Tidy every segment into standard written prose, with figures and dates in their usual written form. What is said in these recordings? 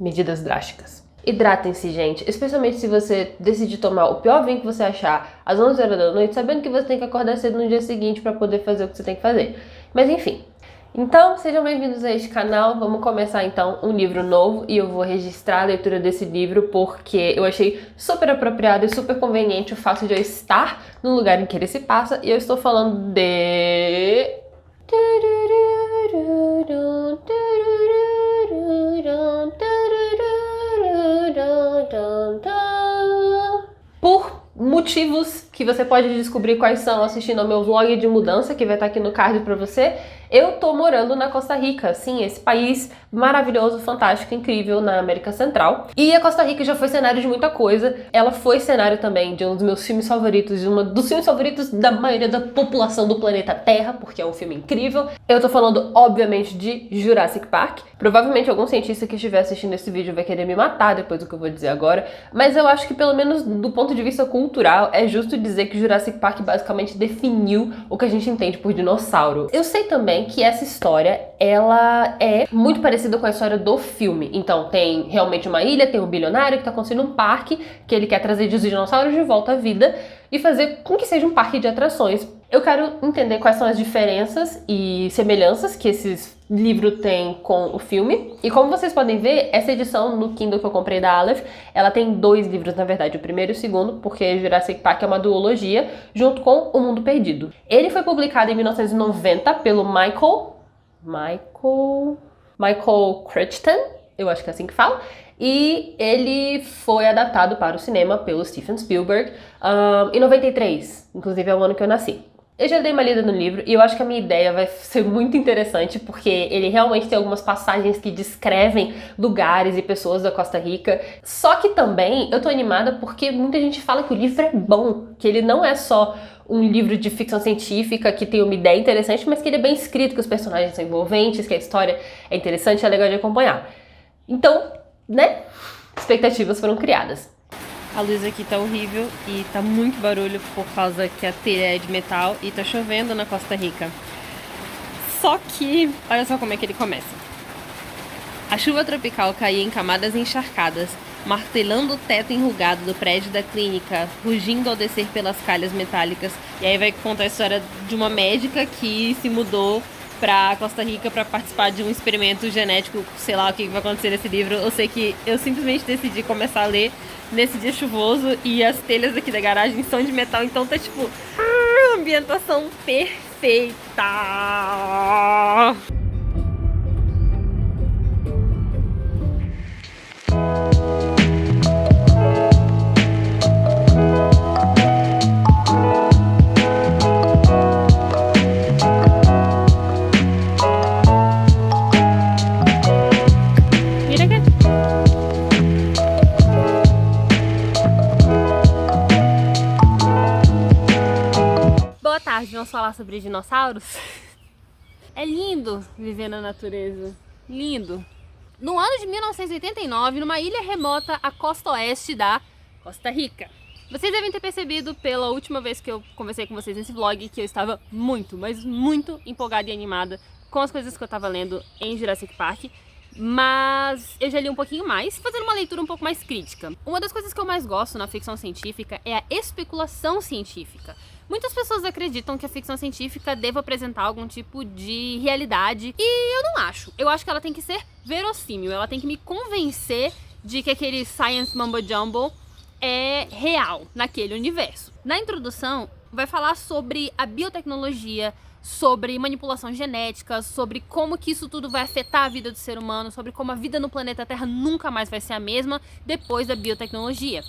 medidas drásticas. Hidratem-se, gente, especialmente se você decidir tomar o pior vinho que você achar às 11 horas da noite, sabendo que você tem que acordar cedo no dia seguinte para poder fazer o que você tem que fazer. Mas enfim. Então, sejam bem-vindos a este canal. Vamos começar então um livro novo e eu vou registrar a leitura desse livro porque eu achei super apropriado e super conveniente o fato de eu estar no lugar em que ele se passa, e eu estou falando de... Por motivos que você pode descobrir quais são assistindo ao meu vlog de mudança, que vai estar aqui no card pra você, eu tô morando na Costa Rica, sim, esse país maravilhoso, fantástico, incrível na América Central. E a Costa Rica já foi cenário de muita coisa. Ela foi cenário também de um dos meus filmes favoritos, de um dos filmes favoritos da maioria da população do planeta Terra, porque é um filme incrível. Eu tô falando, obviamente, de Jurassic Park. Provavelmente algum cientista que estiver assistindo esse vídeo vai querer me matar depois do que eu vou dizer agora, mas eu acho que pelo menos do ponto de vista cultural é justo dizer que Jurassic Park basicamente definiu o que a gente entende por dinossauro. Eu sei também que essa história, ela é muito parecida com a história do filme. Então tem realmente uma ilha, tem um bilionário que tá construindo um parque que ele quer trazer os dinossauros de volta à vida e fazer com que seja um parque de atrações. Eu quero entender quais são as diferenças e semelhanças que esse livro tem com o filme. E como vocês podem ver, essa edição no Kindle que eu comprei da Aleph, ela tem 2 livros, na verdade, o primeiro e o segundo, porque Jurassic Park é uma duologia, junto com O Mundo Perdido. Ele foi publicado em 1990 pelo Michael Crichton, eu acho que é assim que fala, e ele foi adaptado para o cinema pelo Steven Spielberg em 93, inclusive é o ano que eu nasci. Eu já dei uma lida no livro e eu acho que a minha ideia vai ser muito interessante porque ele realmente tem algumas passagens que descrevem lugares e pessoas da Costa Rica. Só que também eu tô animada porque muita gente fala que o livro é bom, que ele não é só um livro de ficção científica que tem uma ideia interessante, mas que ele é bem escrito, que os personagens são envolventes, que a história é interessante e é legal de acompanhar. Então, né? Expectativas foram criadas. A luz aqui tá horrível e tá muito barulho por causa que a telha é de metal e tá chovendo na Costa Rica. Só que, olha só como é que ele começa. A chuva tropical caía em camadas encharcadas, martelando o teto enrugado do prédio da clínica, rugindo ao descer pelas calhas metálicas. E aí vai contar a história de uma médica que se mudou pra Costa Rica pra participar de um experimento genético, sei lá o que vai acontecer nesse livro. Eu sei que eu simplesmente decidi começar a ler nesse dia chuvoso e as telhas aqui da garagem são de metal, então tá tipo, ambientação perfeita. Boa tarde, vamos falar sobre dinossauros? É lindo viver na natureza, lindo. No ano de 1989, numa ilha remota à costa oeste da Costa Rica. Vocês devem ter percebido pela última vez que eu conversei com vocês nesse vlog que eu estava muito, mas muito empolgada e animada com as coisas que eu estava lendo em Jurassic Park. Mas eu já li um pouquinho mais, fazendo uma leitura um pouco mais crítica. Uma das coisas que eu mais gosto na ficção científica é a especulação científica. Muitas pessoas acreditam que a ficção científica deva apresentar algum tipo de realidade, e eu não acho. Eu acho que ela tem que ser verossímil, ela tem que me convencer de que aquele science mumbo jumbo é real naquele universo. Na introdução, vai falar sobre a biotecnologia, sobre manipulação genética, sobre como que isso tudo vai afetar a vida do ser humano, sobre como a vida no planeta Terra nunca mais vai ser a mesma depois da biotecnologia.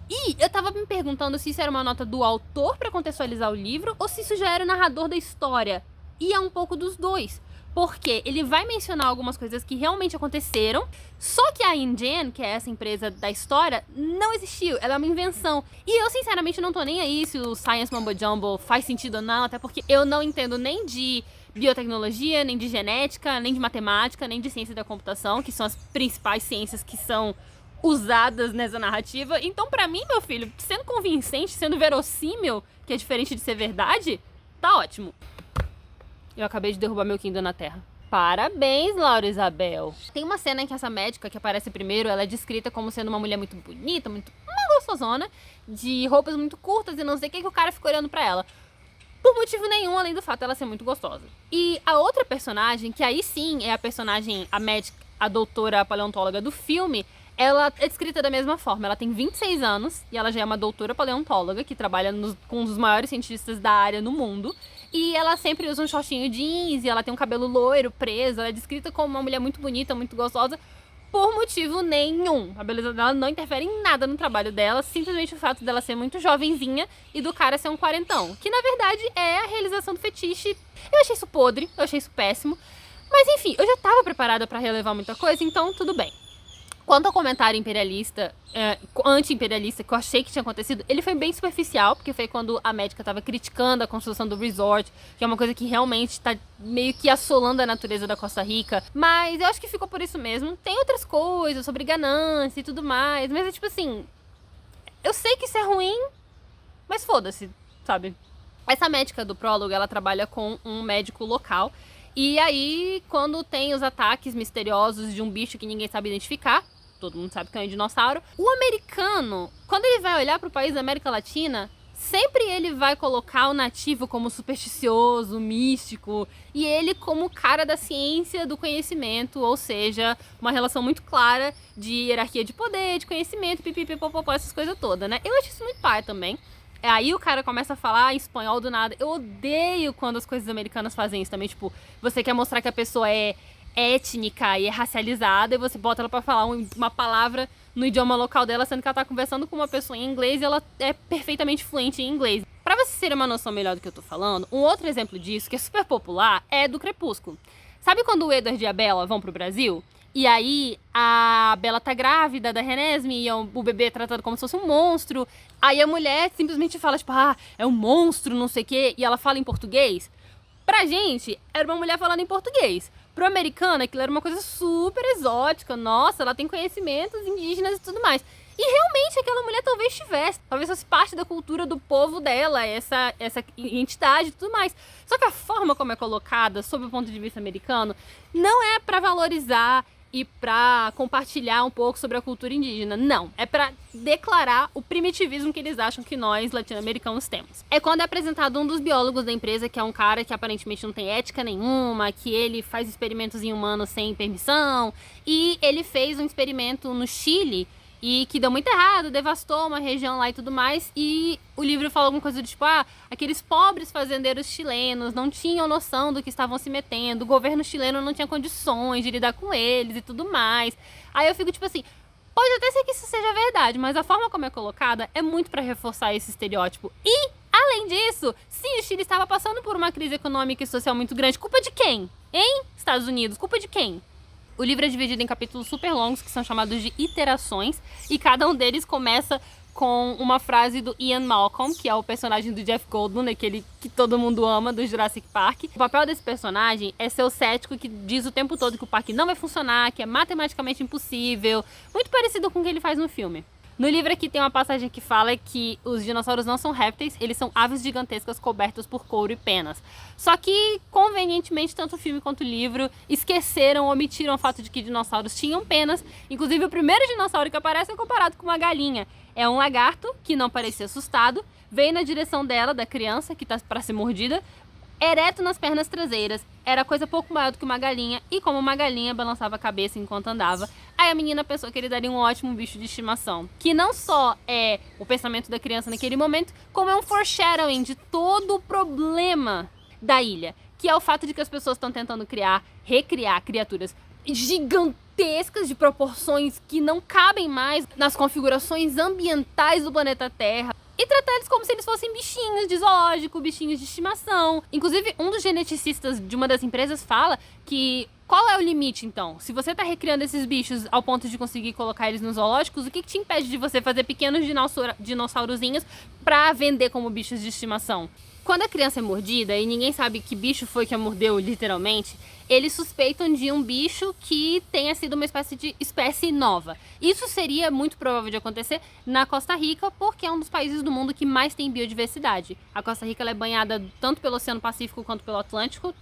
E eu tava me perguntando se isso era uma nota do autor para contextualizar o livro ou se isso já era o narrador da história. E é um pouco dos dois. Porque ele vai mencionar algumas coisas que realmente aconteceram, só que a InGen, que é essa empresa da história, não existiu, ela é uma invenção. E eu sinceramente não tô nem aí se o Science Mumbo Jumbo faz sentido ou não, até porque eu não entendo nem de biotecnologia, nem de genética, nem de matemática, nem de ciência da computação, que são as principais ciências que são usadas nessa narrativa. Então pra mim, meu filho, sendo convincente, sendo verossímil, que é diferente de ser verdade, tá ótimo. Eu acabei de derrubar meu Kindle na terra. Parabéns, Laura Isabel. Tem uma cena em que essa médica que aparece primeiro, ela é descrita como sendo uma mulher muito bonita, muito uma gostosona, de roupas muito curtas e não sei o que o cara fica olhando pra ela. Por motivo nenhum, além do fato dela ser muito gostosa. E a outra personagem, que aí sim é a personagem, a médica, a doutora paleontóloga do filme, ela é descrita da mesma forma. Ela tem 26 anos e ela já é uma doutora paleontóloga que trabalha com um dos maiores cientistas da área no mundo. E ela sempre usa um shortinho jeans e ela tem um cabelo loiro, preso. Ela é descrita como uma mulher muito bonita, muito gostosa, por motivo nenhum. A beleza dela não interfere em nada no trabalho dela, simplesmente o fato dela ser muito jovenzinha e do cara ser um quarentão. Que na verdade é a realização do fetiche. Eu achei isso podre, eu achei isso péssimo. Mas enfim, eu já tava preparada pra relevar muita coisa, então tudo bem. Quanto ao comentário imperialista, anti-imperialista que eu achei que tinha acontecido, ele foi bem superficial, porque foi quando a médica estava criticando a construção do resort, que é uma coisa que realmente está meio que assolando a natureza da Costa Rica. Mas eu acho que ficou por isso mesmo. Tem outras coisas sobre ganância e tudo mais, mas é tipo assim, eu sei que isso é ruim, mas foda-se, sabe? Essa médica do prólogo, ela trabalha com um médico local. E aí, quando tem os ataques misteriosos de um bicho que ninguém sabe identificar, todo mundo sabe que é um dinossauro, o americano, quando ele vai olhar para o país da América Latina, sempre ele vai colocar o nativo como supersticioso, místico, e ele como cara da ciência, do conhecimento, ou seja, uma relação muito clara de hierarquia de poder, de conhecimento, pipipipopopó, essas coisas todas, né? Eu acho isso muito pai também. Aí o cara começa a falar em espanhol do nada. Eu odeio quando as coisas americanas fazem isso também. Tipo, você quer mostrar que a pessoa é étnica e é racializada e você bota ela pra falar uma palavra no idioma local dela, sendo que ela tá conversando com uma pessoa em inglês e ela é perfeitamente fluente em inglês. Pra vocês terem uma noção melhor do que eu tô falando, um outro exemplo disso, que é super popular, é do Crepúsculo. Sabe quando o Edward e a Bella vão pro Brasil? E aí a Bella tá grávida da Renesmee e o bebê é tratado como se fosse um monstro. Aí a mulher simplesmente fala, tipo, é um monstro, não sei o quê, e ela fala em português. Pra gente, era uma mulher falando em português. Pro americano, aquilo era uma coisa super exótica. Nossa, ela tem conhecimentos indígenas e tudo mais. E realmente aquela mulher talvez tivesse. Talvez fosse parte da cultura do povo dela, essa entidade e tudo mais. Só que a forma como é colocada, sob o ponto de vista americano, não é pra valorizar e pra compartilhar um pouco sobre a cultura indígena. Não, é pra declarar o primitivismo que eles acham que nós, latino-americanos, temos. É quando é apresentado um dos biólogos da empresa, que é um cara que aparentemente não tem ética nenhuma, que ele faz experimentos em humanos sem permissão, e ele fez um experimento no Chile e que deu muito errado, devastou uma região lá e tudo mais, e o livro fala alguma coisa do tipo, aqueles pobres fazendeiros chilenos não tinham noção do que estavam se metendo, o governo chileno não tinha condições de lidar com eles e tudo mais. Aí eu fico tipo assim, pode até ser que isso seja verdade, mas a forma como é colocada é muito pra reforçar esse estereótipo. E, além disso, se o Chile estava passando por uma crise econômica e social muito grande, culpa de quem? Hein? Estados Unidos, culpa de quem? O livro é dividido em capítulos super longos, que são chamados de iterações, e cada um deles começa com uma frase do Ian Malcolm, que é o personagem do Jeff Goldblum, aquele que todo mundo ama, do Jurassic Park. O papel desse personagem é ser o cético que diz o tempo todo que o parque não vai funcionar, que é matematicamente impossível, muito parecido com o que ele faz no filme. No livro aqui tem uma passagem que fala que os dinossauros não são répteis, eles são aves gigantescas cobertas por couro e penas. Só que, convenientemente, tanto o filme quanto o livro esqueceram, omitiram o fato de que dinossauros tinham penas. Inclusive, o primeiro dinossauro que aparece é comparado com uma galinha. É um lagarto, que não parecia assustado, veio na direção dela, da criança, que tá para ser mordida, ereto nas pernas traseiras. Era coisa pouco maior do que uma galinha, e como uma galinha balançava a cabeça enquanto andava, aí a menina pensou que ele daria um ótimo bicho de estimação. Que não só é o pensamento da criança naquele momento, como é um foreshadowing de todo o problema da ilha, que é o fato de que as pessoas estão tentando recriar criaturas gigantescas de proporções que não cabem mais nas configurações ambientais do planeta Terra, e tratar eles como se eles fossem bichinhos de zoológico, bichinhos de estimação. Inclusive, um dos geneticistas de uma das empresas fala que qual é o limite, então? Se você tá recriando esses bichos ao ponto de conseguir colocar eles nos zoológicos, o que te impede de você fazer pequenos dinossaurozinhos pra vender como bichos de estimação? Quando a criança é mordida e ninguém sabe que bicho foi que a mordeu, literalmente, eles suspeitam de um bicho que tenha sido uma espécie nova. Isso seria muito provável de acontecer na Costa Rica, porque é um dos países do mundo que mais tem biodiversidade. A Costa Rica ela é banhada tanto pelo Oceano Pacífico quanto pelo Atlântico.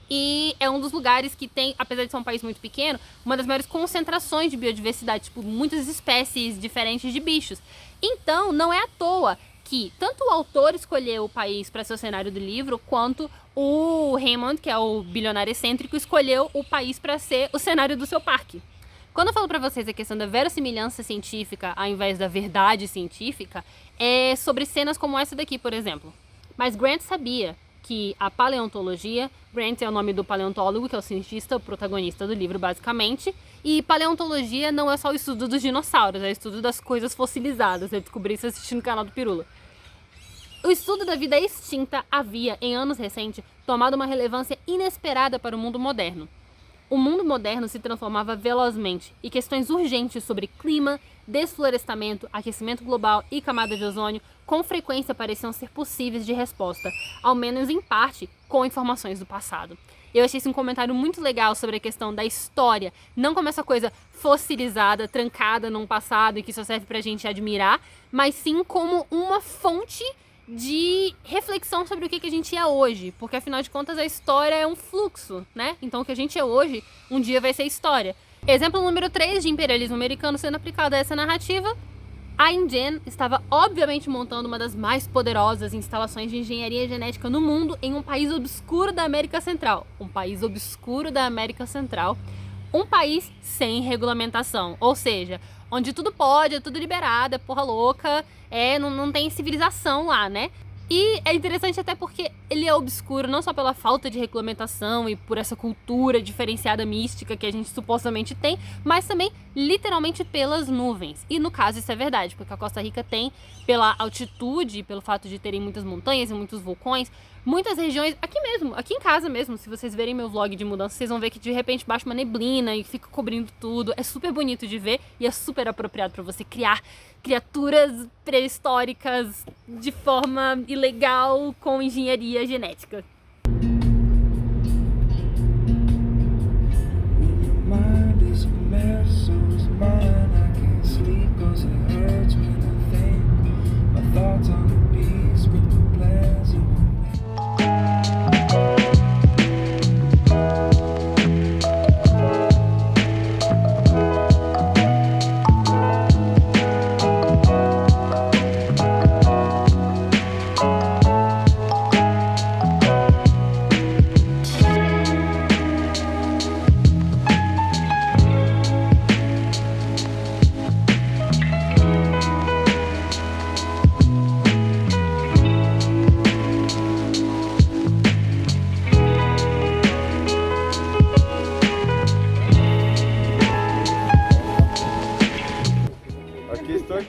E é um dos lugares que tem, apesar de ser um país muito pequeno, uma das maiores concentrações de biodiversidade, tipo, muitas espécies diferentes de bichos. Então, não é à toa que tanto o autor escolheu o país para ser o cenário do livro, quanto o Raymond, que é o bilionário excêntrico, escolheu o país para ser o cenário do seu parque. Quando eu falo para vocês a questão da verossimilhança científica ao invés da verdade científica, é sobre cenas como essa daqui, por exemplo. Mas Grant sabia que a paleontologia, Grant é o nome do paleontólogo, que é o cientista, o protagonista do livro, basicamente, e paleontologia não é só o estudo dos dinossauros, é o estudo das coisas fossilizadas. Eu descobri isso assistindo o canal do Pirula. O estudo da vida extinta havia, em anos recentes, tomado uma relevância inesperada para o mundo moderno. O mundo moderno se transformava velozmente e questões urgentes sobre clima, desflorestamento, aquecimento global e camada de ozônio com frequência pareciam ser possíveis de resposta, ao menos em parte, com informações do passado. Eu achei esse um comentário muito legal sobre a questão da história, não como essa coisa fossilizada, trancada num passado e que só serve pra gente admirar, mas sim como uma fonte de reflexão sobre o que a gente é hoje, porque afinal de contas a história é um fluxo, né? Então o que a gente é hoje, um dia vai ser história. Exemplo número 3 de imperialismo americano sendo aplicado a essa narrativa. A InGen estava obviamente montando uma das mais poderosas instalações de engenharia genética no mundo em um país obscuro da América Central. Um país obscuro da América Central. Um país sem regulamentação, ou seja, onde tudo pode, é tudo liberado, é porra louca, não tem civilização lá, né? E é interessante até porque ele é obscuro não só pela falta de regulamentação e por essa cultura diferenciada mística que a gente supostamente tem, mas também literalmente pelas nuvens. E no caso isso é verdade, porque a Costa Rica tem, pela altitude, pelo fato de terem muitas montanhas e muitos vulcões, muitas regiões, aqui mesmo, aqui em casa mesmo, se vocês verem meu vlog de mudança, vocês vão ver que de repente baixa uma neblina e fica cobrindo tudo. É super bonito de ver e é super apropriado para você criar criaturas pré-históricas de forma ilegal com engenharia genética.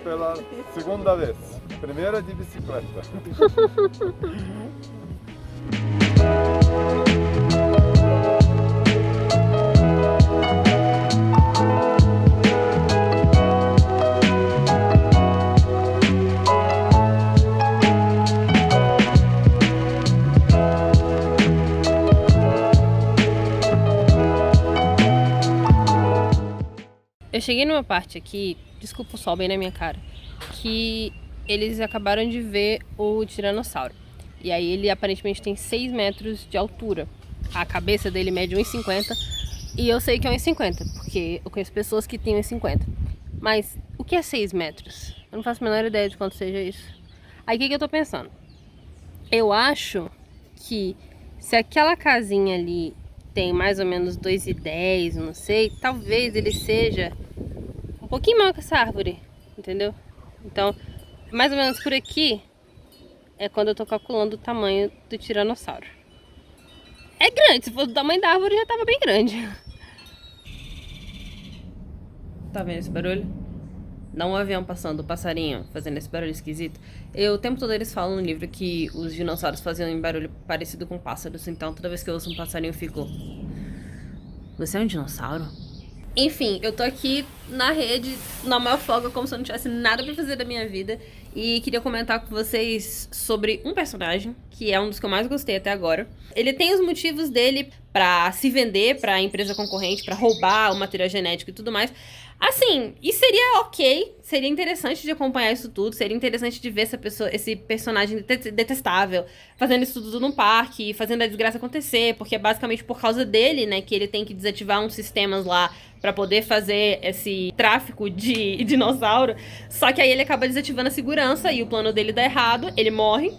Pela segunda vez, primeira de bicicleta. Eu cheguei numa parte aqui, desculpa o sol bem na minha cara, que eles acabaram de ver o tiranossauro. E aí ele aparentemente tem 6 metros de altura. A cabeça dele mede 1,50 e eu sei que é 1,50, porque eu conheço pessoas que têm 1,50. Mas o que é 6 metros? Eu não faço a menor ideia de quanto seja isso. Aí o que eu tô pensando? Eu acho que se aquela casinha ali tem mais ou menos 2,10, não sei, talvez ele seja um pouquinho maior que essa árvore, entendeu? Então, mais ou menos por aqui é quando eu tô calculando o tamanho do tiranossauro. É grande, se fosse do tamanho da árvore já tava bem grande. Tá vendo esse barulho? Não um avião passando, o passarinho fazendo esse barulho esquisito. O tempo todo eles falam no livro que os dinossauros faziam um barulho parecido com pássaros, então toda vez que eu ouço um passarinho eu fico... Você é um dinossauro? Enfim, eu tô aqui na rede, na maior folga, como se eu não tivesse nada pra fazer da minha vida. E queria comentar com vocês sobre um personagem, que é um dos que eu mais gostei até agora. Ele tem os motivos dele pra se vender pra empresa concorrente, pra roubar o material genético e tudo mais. Assim, e seria ok, seria interessante de acompanhar isso tudo, seria interessante de ver essa pessoa, esse personagem detestável fazendo isso tudo no parque, fazendo a desgraça acontecer, porque é basicamente por causa dele, né, que ele tem que desativar uns sistemas lá pra poder fazer esse tráfico de dinossauro. Só que aí ele acaba desativando a segurança e o plano dele dá errado, ele morre.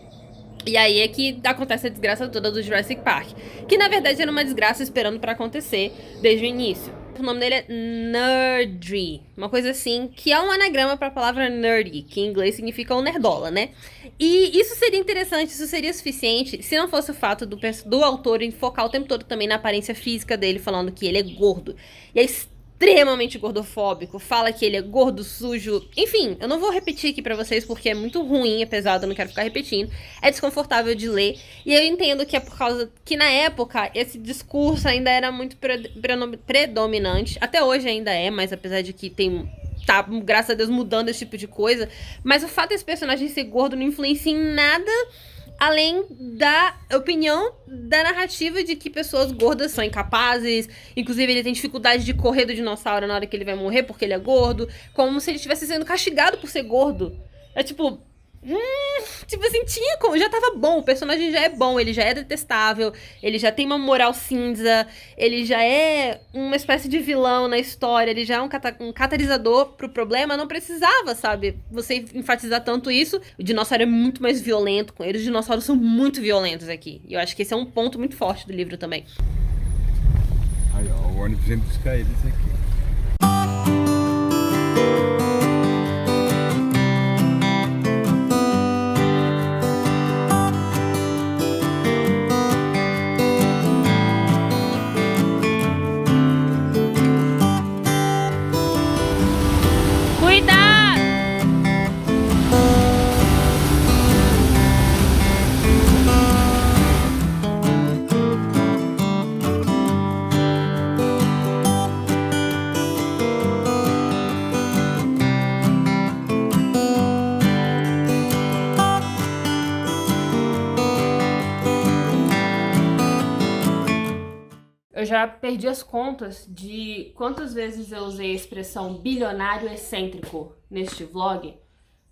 E aí é que acontece a desgraça toda do Jurassic Park. Que na verdade era uma desgraça esperando pra acontecer desde o início. O nome dele é Nerdry, uma coisa assim, que é um anagrama pra palavra nerdy, que em inglês significa o nerdola, né? E isso seria interessante, isso seria suficiente se não fosse o fato do autor focar o tempo todo também na aparência física dele, falando que ele é gordo. E é extremamente gordofóbico, fala que ele é gordo, sujo, enfim, eu não vou repetir aqui pra vocês porque é muito ruim, é pesado, eu não quero ficar repetindo, é desconfortável de ler, e eu entendo que é por causa que na época esse discurso ainda era muito predominante, até hoje ainda é, mas apesar de que tá, graças a Deus, mudando esse tipo de coisa, mas o fato desse personagem ser gordo não influencia em nada além da opinião da narrativa de que pessoas gordas são incapazes, inclusive ele tem dificuldade de correr do dinossauro na hora que ele vai morrer porque ele é gordo, como se ele estivesse sendo castigado por ser gordo. É tipo, tipo assim, tinha como, já tava bom, o personagem já é bom, ele já é detestável, ele já tem uma moral cinza, ele já é uma espécie de vilão na história, ele já é um catalisador pro problema, não precisava, sabe, você enfatizar tanto isso. O dinossauro é muito mais violento com ele, os dinossauros são muito violentos aqui, e eu acho que esse é um ponto muito forte do livro também. Aí, ó, o ônibus vem buscar eles aqui. Eu já perdi as contas de quantas vezes eu usei a expressão bilionário excêntrico neste vlog,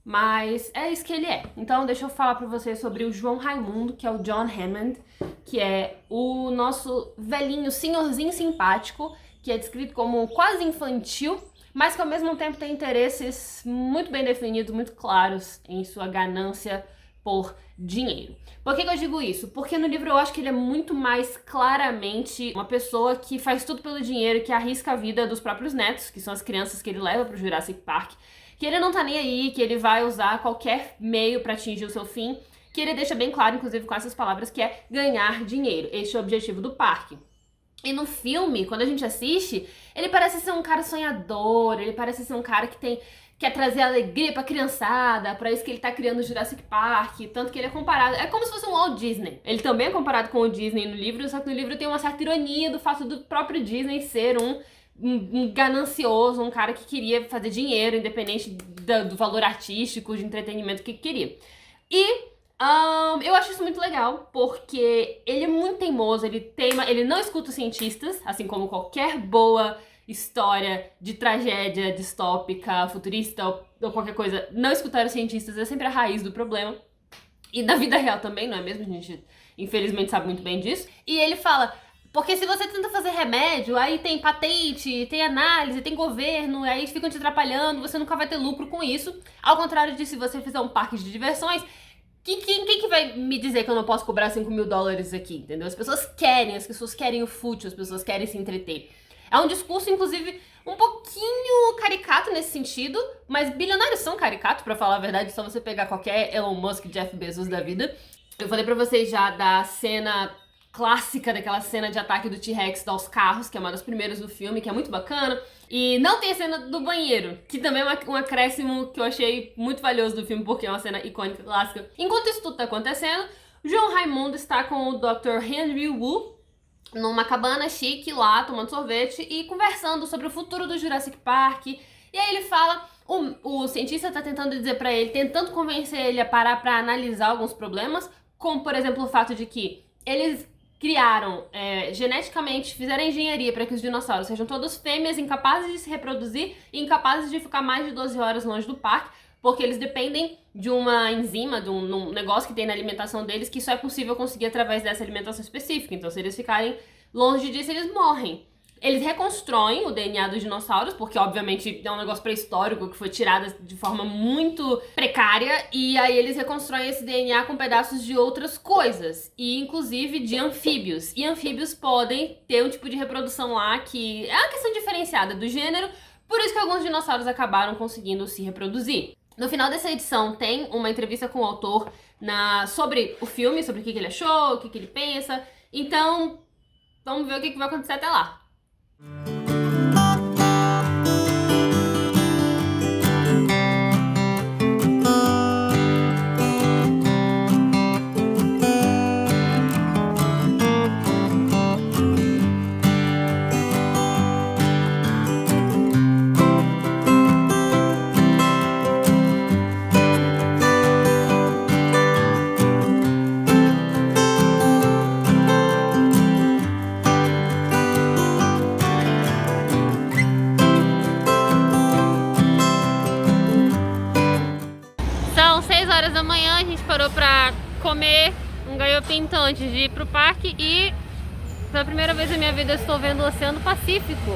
mas é isso que ele é. Então deixa eu falar pra vocês sobre o João Raimundo, que é o John Hammond, que é o nosso velhinho senhorzinho simpático, que é descrito como quase infantil, mas que ao mesmo tempo tem interesses muito bem definidos, muito claros em sua ganância por dinheiro. Por que eu digo isso? Porque no livro eu acho que ele é muito mais claramente uma pessoa que faz tudo pelo dinheiro, que arrisca a vida dos próprios netos, que são as crianças que ele leva pro Jurassic Park, que ele não tá nem aí, que ele vai usar qualquer meio pra atingir o seu fim, que ele deixa bem claro, inclusive com essas palavras, que é ganhar dinheiro. Este é o objetivo do parque. E no filme, quando a gente assiste, ele parece ser um cara sonhador, ele parece ser um cara que quer trazer alegria pra criançada, pra isso que ele tá criando o Jurassic Park, tanto que ele é comparado, é como se fosse um Walt Disney. Ele também é comparado com o Disney no livro, só que no livro tem uma certa ironia do fato do próprio Disney ser um ganancioso, um cara que queria fazer dinheiro, independente do valor artístico, de entretenimento que queria. E eu acho isso muito legal, porque ele é muito teimoso, ele não escuta os cientistas, assim como qualquer boa história de tragédia distópica, futurista ou qualquer coisa, não escutar os cientistas é sempre a raiz do problema. E na vida real também, não é mesmo? A gente infelizmente sabe muito bem disso. E ele fala, porque se você tenta fazer remédio, aí tem patente, tem análise, tem governo, aí ficam te atrapalhando, você nunca vai ter lucro com isso. Ao contrário de se você fizer um parque de diversões, quem que vai me dizer que eu não posso cobrar $5.000 aqui, entendeu? As pessoas querem o fútil, as pessoas querem se entreter. É um discurso, inclusive, um pouquinho caricato nesse sentido, mas bilionários são caricatos, pra falar a verdade, só você pegar qualquer Elon Musk, Jeff Bezos da vida. Eu falei pra vocês já da cena clássica, daquela cena de ataque do T-Rex aos carros, que é uma das primeiras do filme, que é muito bacana. E não tem a cena do banheiro, que também é um acréscimo que eu achei muito valioso do filme, porque é uma cena icônica, clássica. Enquanto isso tudo tá acontecendo, João Raimundo está com o Dr. Henry Wu numa cabana chique lá, tomando sorvete e conversando sobre o futuro do Jurassic Park. E aí ele fala, o cientista tá tentando dizer pra ele, tentando convencer ele a parar pra analisar alguns problemas, como por exemplo o fato de que eles criaram, geneticamente, fizeram engenharia para que os dinossauros sejam todos fêmeas, incapazes de se reproduzir e incapazes de ficar mais de 12 horas longe do parque, porque eles dependem de uma enzima, de um negócio que tem na alimentação deles, que só é possível conseguir através dessa alimentação específica. Então, se eles ficarem longe disso, eles morrem. Eles reconstroem o DNA dos dinossauros, porque obviamente é um negócio pré-histórico que foi tirado de forma muito precária, e aí eles reconstroem esse DNA com pedaços de outras coisas, e inclusive de anfíbios. E anfíbios podem ter um tipo de reprodução lá que é uma questão diferenciada do gênero, por isso que alguns dinossauros acabaram conseguindo se reproduzir. No final dessa edição tem uma entrevista com o autor sobre o filme, sobre o que ele achou, o que ele pensa. Então, vamos ver o que vai acontecer até lá. São 6 horas da manhã, a gente parou pra comer um gaio-pinto antes de ir pro parque e pela primeira vez na minha vida eu estou vendo o Oceano Pacífico.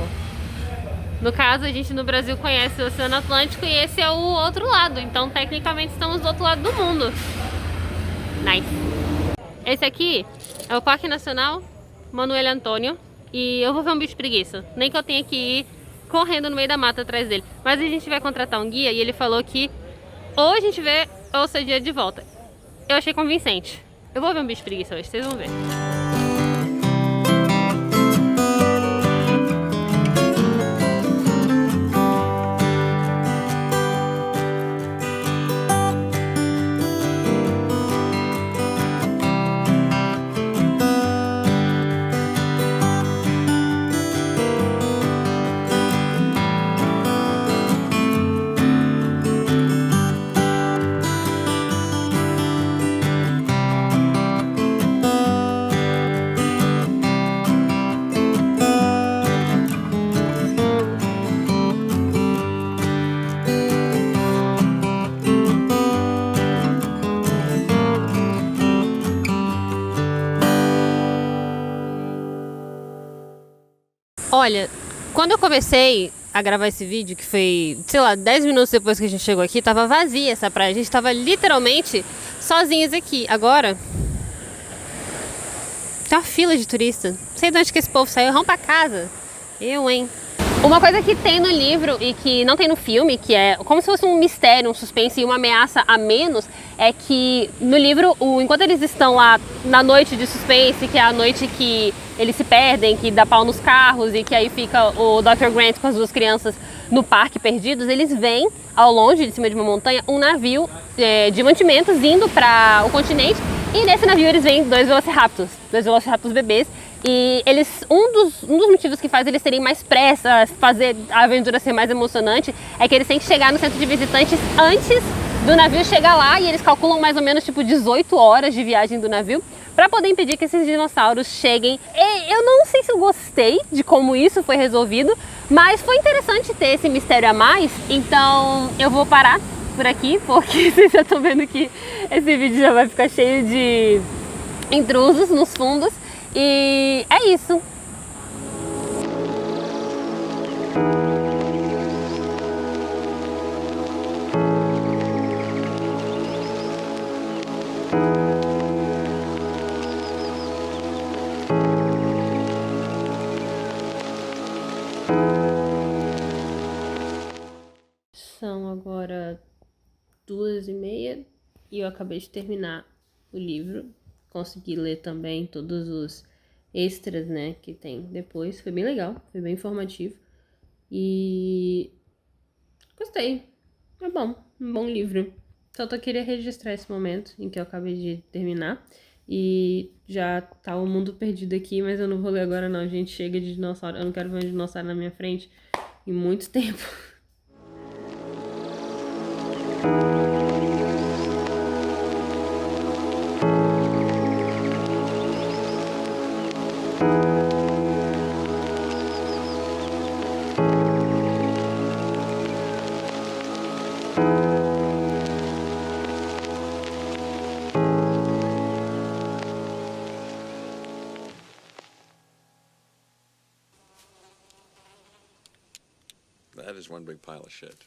No caso, a gente no Brasil conhece o Oceano Atlântico e esse é o outro lado, então tecnicamente estamos do outro lado do mundo. Nice! Esse aqui é o Parque Nacional Manuel Antônio e eu vou ver um bicho preguiça, nem que eu tenha que ir correndo no meio da mata atrás dele. Mas a gente vai contratar um guia e ele falou que ou a gente vê ou seu dia de volta. Eu achei convincente. Eu vou ver um bicho preguiça hoje, vocês vão ver. Olha, quando eu comecei a gravar esse vídeo, que foi, sei lá, 10 minutos depois que a gente chegou aqui, tava vazia essa praia. A gente tava literalmente sozinhos aqui. Agora, tem uma fila de turista. Não sei de onde que esse povo saiu. Vamos pra casa. Eu, hein? Uma coisa que tem no livro e que não tem no filme, que é como se fosse um mistério, um suspense e uma ameaça a menos, é que no livro, enquanto eles estão lá na noite de suspense, que é a noite que eles se perdem, que dá pau nos carros e que aí fica o Dr. Grant com as duas crianças no parque perdidos, eles veem ao longe, de cima de uma montanha, um navio de mantimentos indo para o continente, e nesse navio eles veem dois Velociraptors bebês. E um dos motivos que faz eles terem mais pressa, fazer a aventura ser mais emocionante, é que eles têm que chegar no centro de visitantes antes do navio chegar lá, e eles calculam mais ou menos tipo 18 horas de viagem do navio para poder impedir que esses dinossauros cheguem. E eu não sei se eu gostei de como isso foi resolvido, mas foi interessante ter esse mistério a mais. Então eu vou parar por aqui, porque vocês já estão vendo que esse vídeo já vai ficar cheio de intrusos nos fundos. E é isso. São agora 2h30 e eu acabei de terminar o livro. Consegui ler também todos os extras, né, que tem depois. Foi bem legal, foi bem informativo. E gostei. É bom, um bom livro. Só queria registrar esse momento em que eu acabei de terminar. E já tá o mundo perdido aqui, mas eu não vou ler agora não, gente. Chega de dinossauro. Eu não quero ver um dinossauro na minha frente em muito tempo. is one big pile of shit.